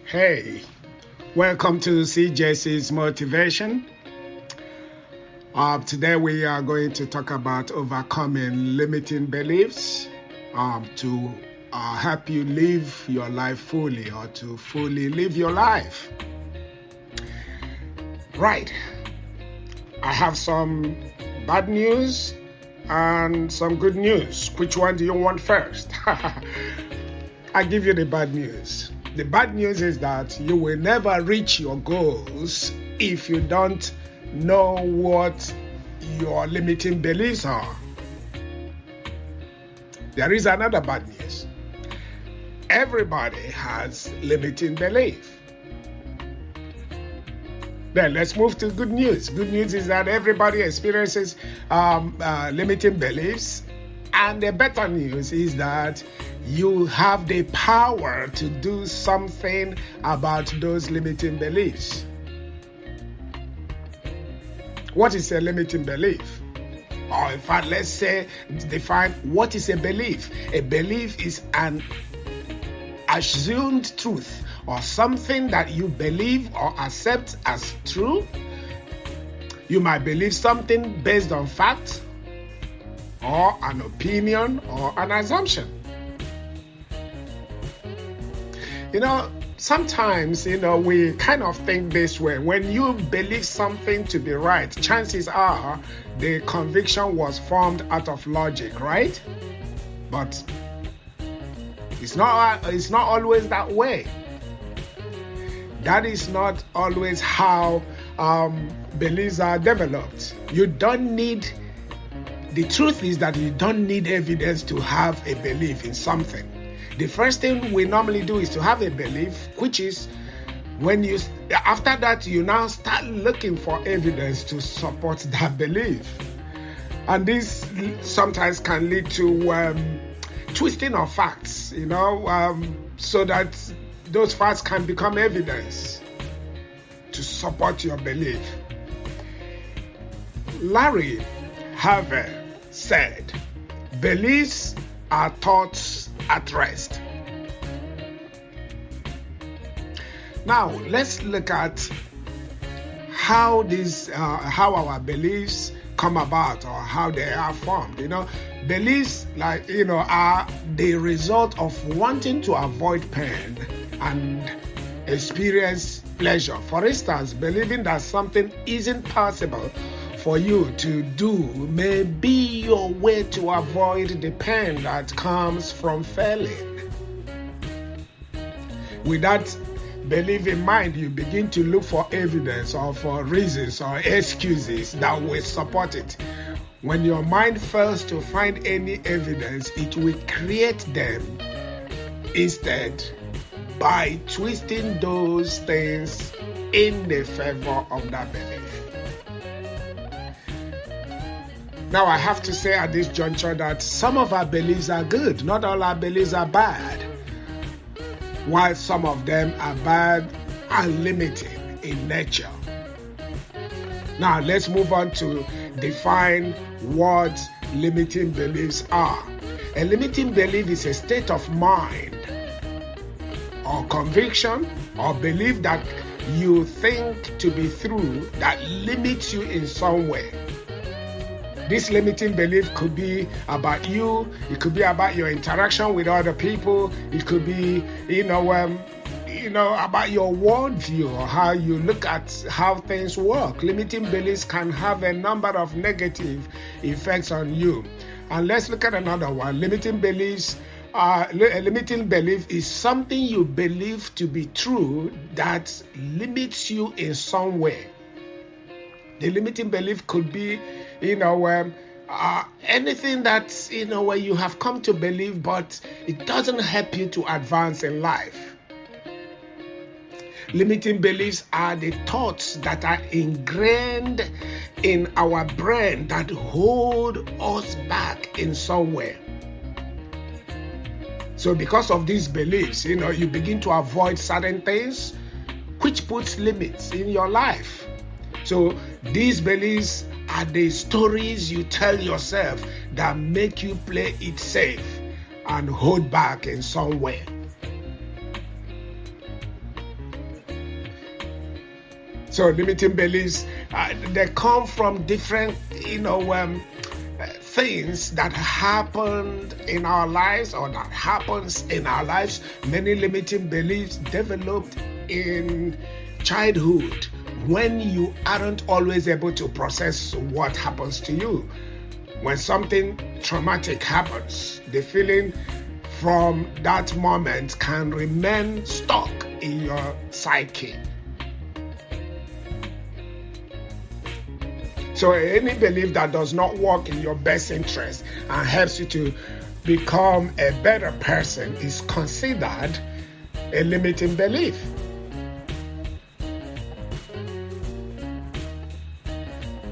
Hey, welcome to CJC's Motivation. Today we are going to talk about overcoming limiting beliefs to help you live your life fully or to fully live your life. Right, I have some bad news and some good news. Which one do you want first? I give you the bad news. The bad news is that you will never reach your goals if you don't know what your limiting beliefs are. There is another bad news. Everybody has limiting belief. Then let's move to good news. Good news is that everybody experiences limiting beliefs. And the better news is that you have the power to do something about those limiting beliefs. What is a limiting belief? Or in fact, let's say, define what is a belief. A belief is an assumed truth or something that you believe or accept as true. You might believe something based on fact, or an opinion, or an assumption. Sometimes, we kind of think this way. When you believe something to be right, chances are the conviction was formed out of logic, right? But it's not always that way. That is not always how beliefs are developed. The truth is that you don't need evidence to have a belief in something. The first thing we normally do is to have a belief, which is after that you now start looking for evidence to support that belief. And this sometimes can lead to twisting of facts, so that those facts can become evidence to support your belief. Larry Harvey said, beliefs are thoughts at rest. Now, let's look at how our beliefs come about or how they are formed. Beliefs are the result of wanting to avoid pain and experience pleasure. For instance, believing that something isn't possible for you to do may be your way to avoid the pain that comes from failing. With that belief in mind, you begin to look for evidence or for reasons or excuses that will support it. When your mind fails to find any evidence, it will create them instead by twisting those things in the favor of that belief. Now, I have to say at this juncture that some of our beliefs are good. Not all our beliefs are bad. While some of them are bad and limiting in nature. Now, let's move on to define what limiting beliefs are. A limiting belief is a state of mind or conviction or belief that you think to be true that limits you in some way. This limiting belief could be about you. It could be about your interaction with other people. It could be, about your worldview or how you look at how things work. Limiting beliefs can have a number of negative effects on you. And let's look at another one. Limiting belief is something you believe to be true that limits you in some way. The limiting belief could be, anything that, where you have come to believe, but it doesn't help you to advance in life. Limiting beliefs are the thoughts that are ingrained in our brain that hold us back in some way. So because of these beliefs, you begin to avoid certain things, which puts limits in your life. So these beliefs are the stories you tell yourself that make you play it safe and hold back in some way. So limiting beliefs, they come from different, things that happened in our lives or that happens in our lives. Many limiting beliefs developed in childhood when you aren't always able to process what happens to you. When something traumatic happens, the feeling from that moment can remain stuck in your psyche. So any belief that does not work in your best interest and helps you to become a better person is considered a limiting belief.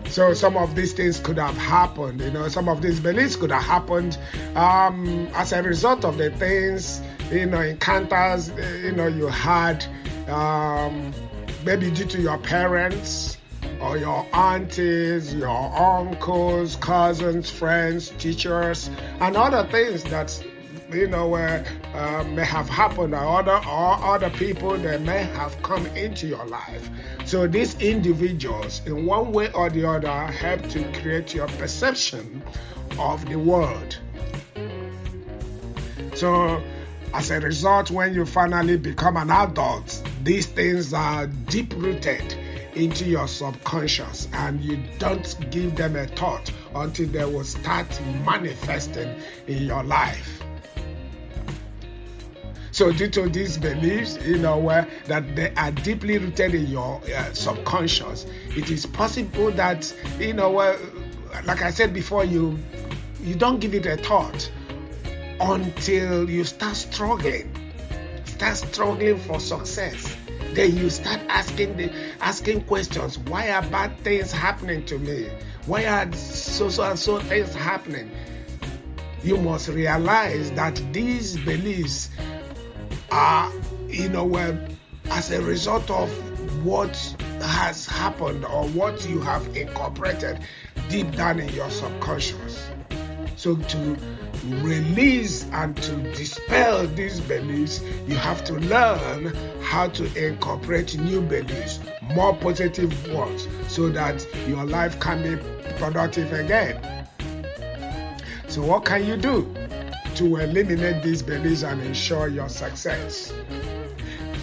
So some of these things could have happened, some of these beliefs could have happened as a result of the things, encounters, you had, maybe due to your parents or your aunties, your uncles, cousins, friends, teachers, and other things that, may have happened, or other people that may have come into your life. So these individuals, in one way or the other, help to create your perception of the world. So as a result, when you finally become an adult, these things are deep-rooted into your subconscious, and you don't give them a thought until they will start manifesting in your life. So due to these beliefs, that they are deeply rooted in your subconscious, it is possible that, like I said before, you don't give it a thought until you start struggling for success. Then you start asking questions. Why are bad things happening to me? Why are so and so things happening? You must realize that these beliefs are, as a result of what has happened or what you have incorporated deep down in your subconscious. So to release and to dispel these beliefs, you have to learn how to incorporate new beliefs, more positive ones, so that your life can be productive again. So what can you do to eliminate these beliefs and ensure your success?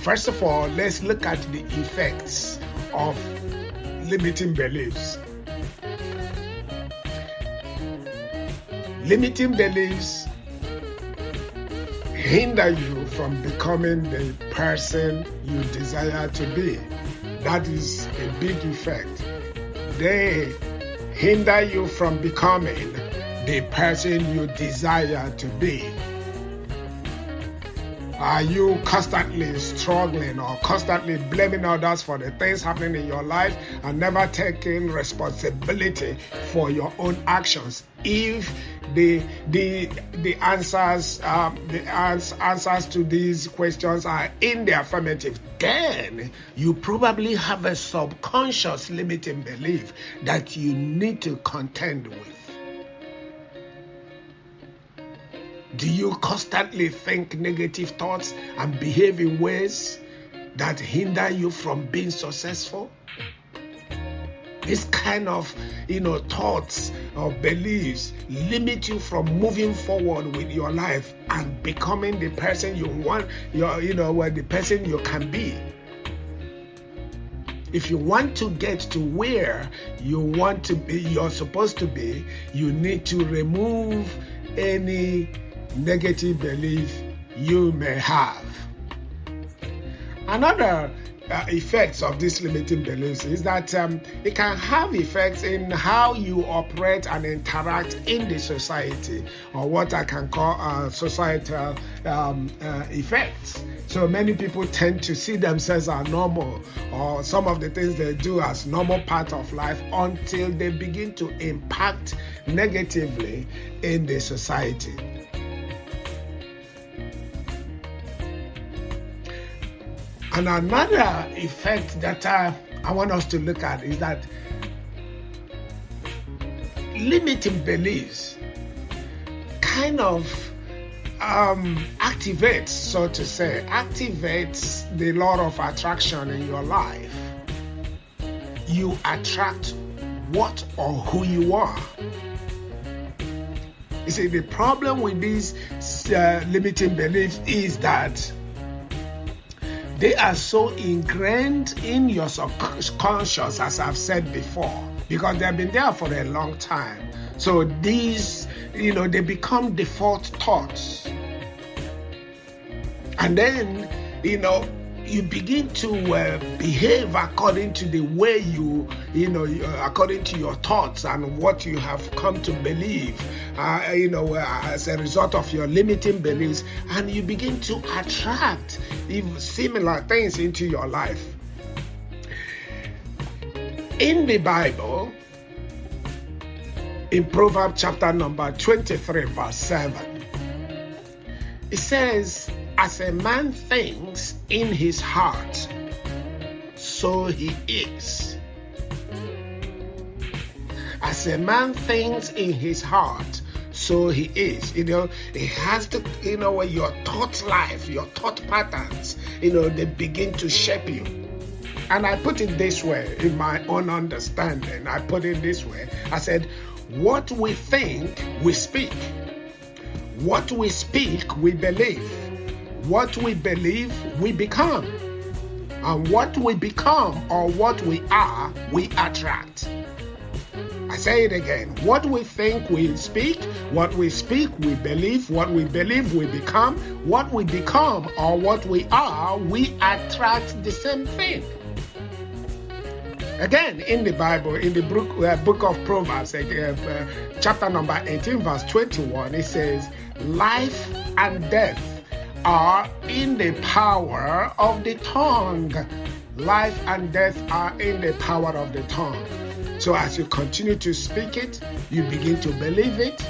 First of all, let's look at the effects of limiting beliefs. Limiting beliefs hinder you from becoming the person you desire to be. That is a big effect. They hinder you from becoming the person you desire to be. Are you constantly struggling or constantly blaming others for the things happening in your life and never taking responsibility for your own actions? If the answers to these questions are in the affirmative, then you probably have a subconscious limiting belief that you need to contend with. Do you constantly think negative thoughts and behave in ways that hinder you from being successful? This kind of, thoughts or beliefs limit you from moving forward with your life and becoming the person you want, the person you can be. If you want to get to where you want to be, you're supposed to be, you need to remove any negative belief you may have. Another effects of these limiting beliefs is that it can have effects in how you operate and interact in the society, or what I can call societal effects. So many people tend to see themselves as normal, or some of the things they do as normal part of life, until they begin to impact negatively in the society. And another effect that I want us to look at is that limiting beliefs kind of activates the law of attraction in your life. you attract what or who you are. You see, the problem with these limiting beliefs is that they are so ingrained in your subconscious, as I've said before, because they've been there for a long time. So these, they become default thoughts. And then, you begin to behave according to the way according to your thoughts and what you have come to believe, as a result of your limiting beliefs, and you begin to attract even similar things into your life. In the Bible, in Proverbs chapter number 23, verse 7, it says, "As a man thinks in his heart, so he is." As a man thinks in his heart, so he is. It has to, your thought life, your thought patterns, they begin to shape you. And I put it this way, in my own understanding, I put it this way. I said, what we think, we speak. What we speak, we believe. What we believe, we become. And what we become or what we are, we attract. I say it again. What we think, we speak. What we speak, we believe. What we believe, we become. What we become or what we are, we attract the same thing. Again, in the Bible, in the book of Proverbs, chapter number 18, verse 21, it says, "Life and death are in the power of the tongue." Life and death are in the power of the tongue. So as you continue to speak it, you begin to believe it.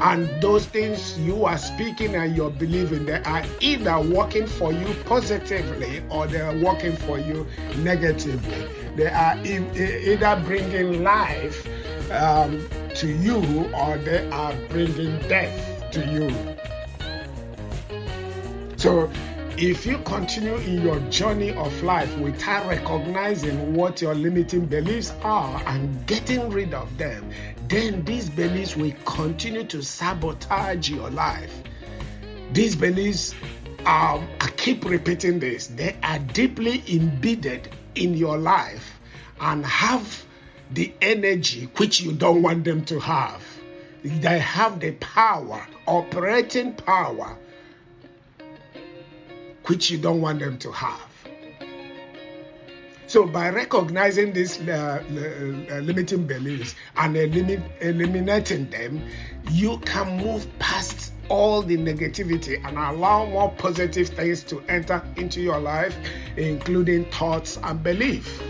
And those things you are speaking and you're believing, they are either working for you positively or they are working for you negatively. They are either bringing life to you or they are bringing death to you. So if you continue in your journey of life without recognizing what your limiting beliefs are and getting rid of them, then these beliefs will continue to sabotage your life. These beliefs, I keep repeating this, they are deeply embedded in your life and have the energy which you don't want them to have. They have the power, operating power, which you don't want them to have. So by recognizing these limiting beliefs and eliminating them, you can move past all the negativity and allow more positive things to enter into your life, including thoughts and belief.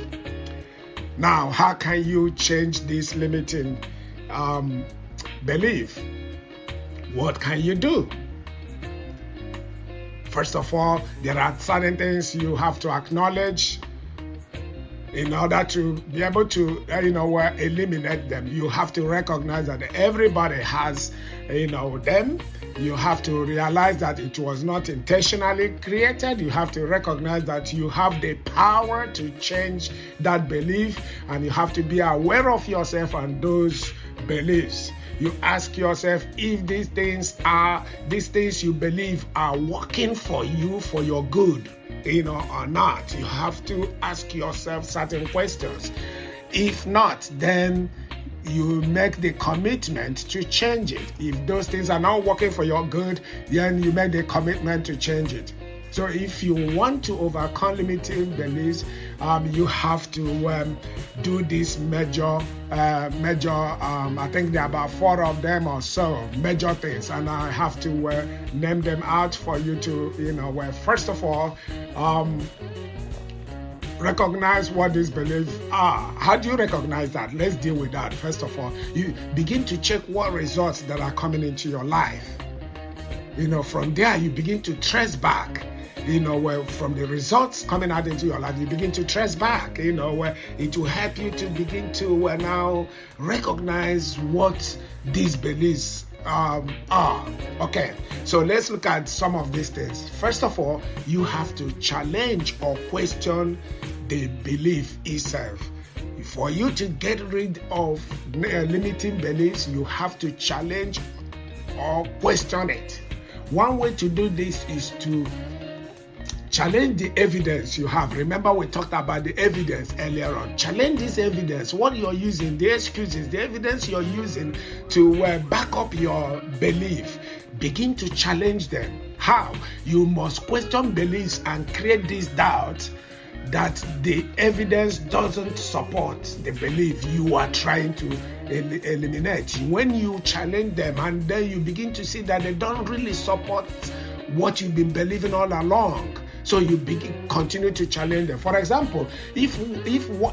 Now, how can you change this limiting belief? What can you do? First of all, there are certain things you have to acknowledge in order to be able to, eliminate them. You have to recognize that everybody has, them. You have to realize that it was not intentionally created. You have to recognize that you have the power to change that belief, and you have to be aware of yourself and those beliefs. You ask yourself if these things you believe are working for you for your good, or not. You have to ask yourself certain questions. If not, then you make the commitment to change it. If those things are not working for your good, then you make the commitment to change it. So if you want to overcome limiting beliefs, you have to do this major, I think there are about 4 of them or so, major things. And I have to name them out for you to, first of all, recognize what these beliefs are. How do you recognize that? Let's deal with that. First of all, you begin to check what results that are coming into your life. From there, you begin to trace back. From the results coming out into your life, you begin to trace back, where it will help you to begin to now recognize what these beliefs are. Okay, so let's look at some of these things. First of all, you have to challenge or question the belief itself. For you to get rid of limiting beliefs, you have to challenge or question it. One way to do this is to challenge the evidence you have. Remember, we talked about the evidence earlier on. Challenge this evidence, what you're using, the excuses, the evidence you're using to back up your belief. Begin to challenge them. How? You must question beliefs and create this doubt that the evidence doesn't support the belief you are trying to eliminate. When you challenge them and then you begin to see that they don't really support what you've been believing all along, so you continue to challenge them. For example, if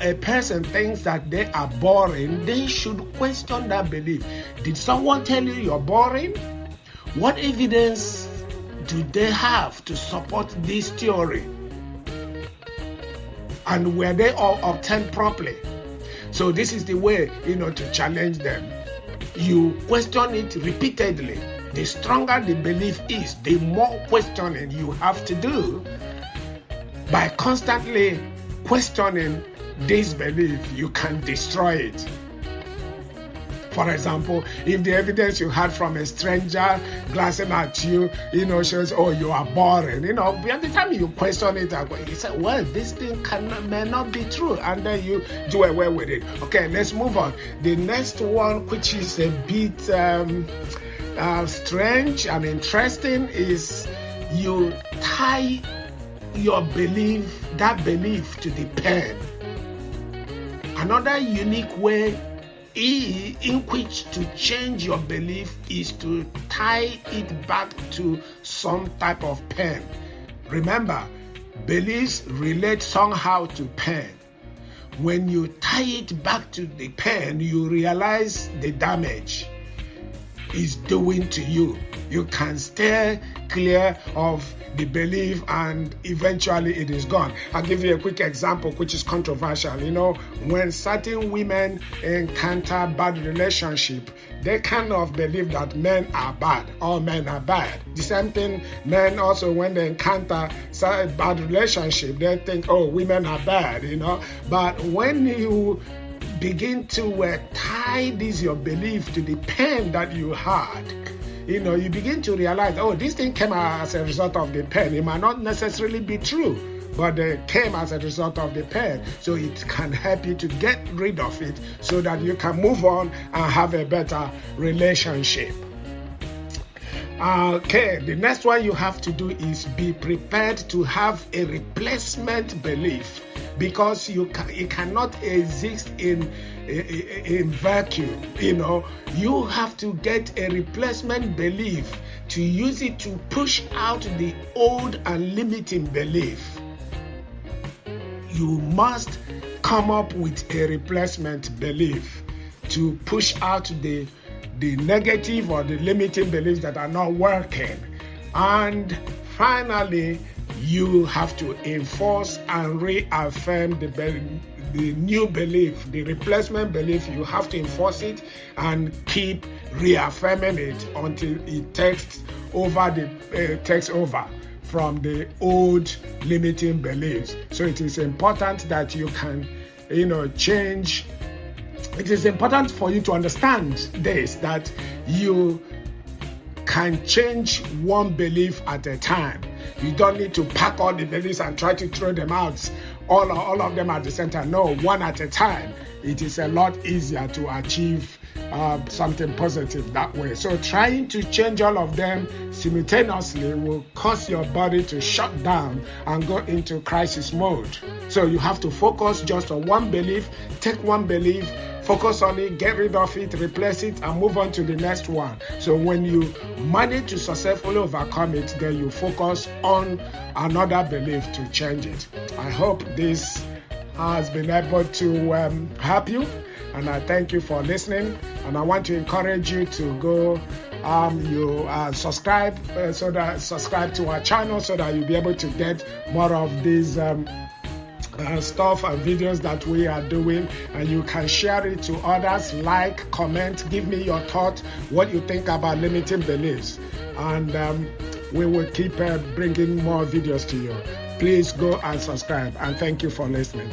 a person thinks that they are boring, they should question that belief. Did someone tell you you're boring? What evidence do they have to support this theory? And were they all obtained properly? So this is the way, to challenge them. You question it repeatedly. The stronger the belief is, the more questioning you have to do. By constantly questioning this belief, you can destroy it. For example, if the evidence you had from a stranger glancing at you, shows, oh, you are boring, by the time you question it, you say, well, this thing may not be true, and then you do away with it. Okay, let's move on. The next one, which is a bit strange and interesting, is you tie your belief, that belief, to the pen. Another unique way in which to change your belief is to tie it back to some type of pen. Remember, beliefs relate somehow to pen. When you tie it back to the pen, you realize the damage it's doing to you. You can steer clear of the belief and eventually it is gone. I'll give you a quick example which is controversial. When certain women encounter bad relationship, they kind of believe that men are bad, all men are bad. The same thing, men also, when they encounter a bad relationship, they think, oh, women are bad, But when you begin to tie your belief to the pen that you had, you begin to realize, oh, this thing came as a result of the pen. It might not necessarily be true, but it came as a result of the pen. So it can help you to get rid of it so that you can move on and have a better relationship. Okay, the next one you have to do is be prepared to have a replacement belief, because it cannot exist in vacuum. You have to get a replacement belief to use it to push out the old and limiting belief. You must come up with a replacement belief to push out the negative or the limiting beliefs that are not working. And finally, you have to enforce and reaffirm the new belief, the replacement belief. You have to enforce it and keep reaffirming it until it takes over from the old limiting beliefs. So it is important that you can, change. It is important for you to understand this, that you can change one belief at a time. You don't need to pack all the beliefs and try to throw them out, all of them at the same time. No, one at a time. It is a lot easier to achieve something positive that way. So trying to change all of them simultaneously will cause your body to shut down and go into crisis mode. So you have to focus just on one belief, take one belief, focus on it, get rid of it, replace it, and move on to the next one. So when you manage to successfully overcome it, then you focus on another belief to change it. I hope this has been able to help you, and I thank you for listening. And I want to encourage you to go subscribe to our channel so that you'll be able to get more of these stuff and videos that we are doing, and you can share it to others. Like, comment, give me your thought, what you think about limiting beliefs, and we will keep bringing more videos to you. Please go and subscribe, and thank you for listening.